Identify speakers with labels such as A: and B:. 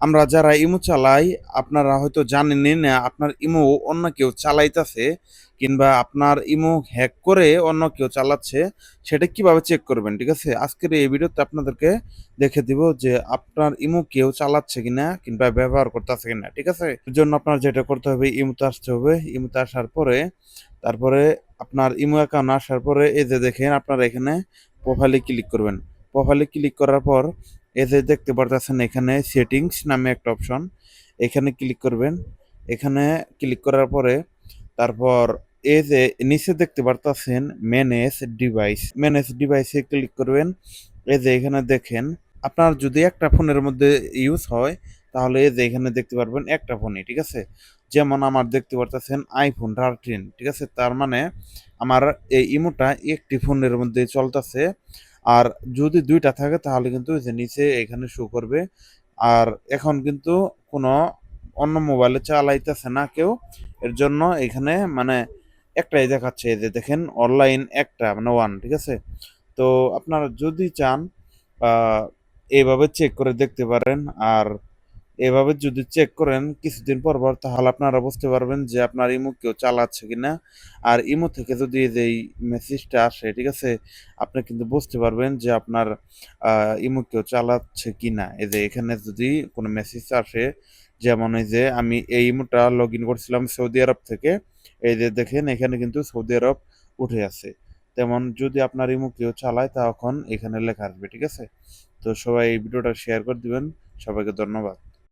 A: আমরা যারা ইমো চালাই, আপনারা হয়তো জানেনই না আপনার ইমো অন্য কেউ চালাইতাছে কিংবা আপনার ইমো হ্যাক করে অন্য কেউ চালাচ্ছে, সেটা কিভাবে চেক করবেন, ঠিক আছে? আজকের এই ভিডিওতে আপনাদেরকে দেখে দিব যে আপনার ইমো কেউ চালাচ্ছে কিনা কিংবা ব্যবহার করতেছে কিনা, ঠিক আছে? এর জন্য আপনার যেটা করতে হবে, ইমোতে আসতে হবে। ইমোতে আসার পরে তারপরে আপনার ইমো অ্যাকাউন্ট আসার পরে এই যে দেখেন আপনারা এখানে প্রোফাইলে ক্লিক করবেন। প্রোফাইলে ক্লিক করার পর এই যে দেখতে পারতেছেন এখানে সেটিংস নামে একটা অপশন, এখানে ক্লিক করবেন। এখানে ক্লিক করার পরে তারপর এই যে নিচে দেখতে পারতেছেন ম্যানেজ ডিভাইসে ক্লিক করবেন। এই যে এখানে দেখেন আপনার যদি একটা ফোনের মধ্যে ইউজ হয় তাহলে এই যে এখানে দেখতে পারবেন একটা ফোনই, ঠিক আছে? যেমন আমার দেখতে পারতেছেন আইফোন 13, ঠিক আছে? তার মানে আমার এই ইমোটা একটি ফোনের মধ্যে চলতেছে। আর যদি দুইটা থাকে তাহলে কিন্তু এই যে নিচে এখানে শো করবে। আর এখন কিন্তু কোনো অন্য মোবাইলে চালাইতেছে না কেউ, এর জন্য এখানে মানে একটাই দেখাচ্ছে। এই যে দেখেন অনলাইন একটা মানে ওয়ান, ঠিক আছে? তো আপনারা যদি চান আহ, এইভাবে চেক করে দেখতে পারেন। আর এভাবে যদি চেক করেন কিছুদিন পর পর তাহলে আপনারা বুঝতে পারবেন যে আপনার ইমো কেউ চালাচ্ছে কিনা। আর ইমো থেকে যদি এই যে এই মেসেজটা আসে, ঠিক আছে, আপনি কিন্তু বুঝতে পারবেন যে আপনার ইমো কেউ চালাচ্ছে কিনা। এই যে এখানে যদি কোনো মেসেজ আসে, যেমন এই যে আমি এই ইমোটা লগ ইন করছিলাম সৌদি আরব থেকে, এই যে দেখেন এখানে কিন্তু সৌদি আরব উঠে আছে। তেমন যদি আপনার ইমো কেউ চালায় তখন এখানে লেখা আসবে, ঠিক আছে? তো সবাই এই ভিডিওটা শেয়ার করে দিবেন। সবাইকে ধন্যবাদ।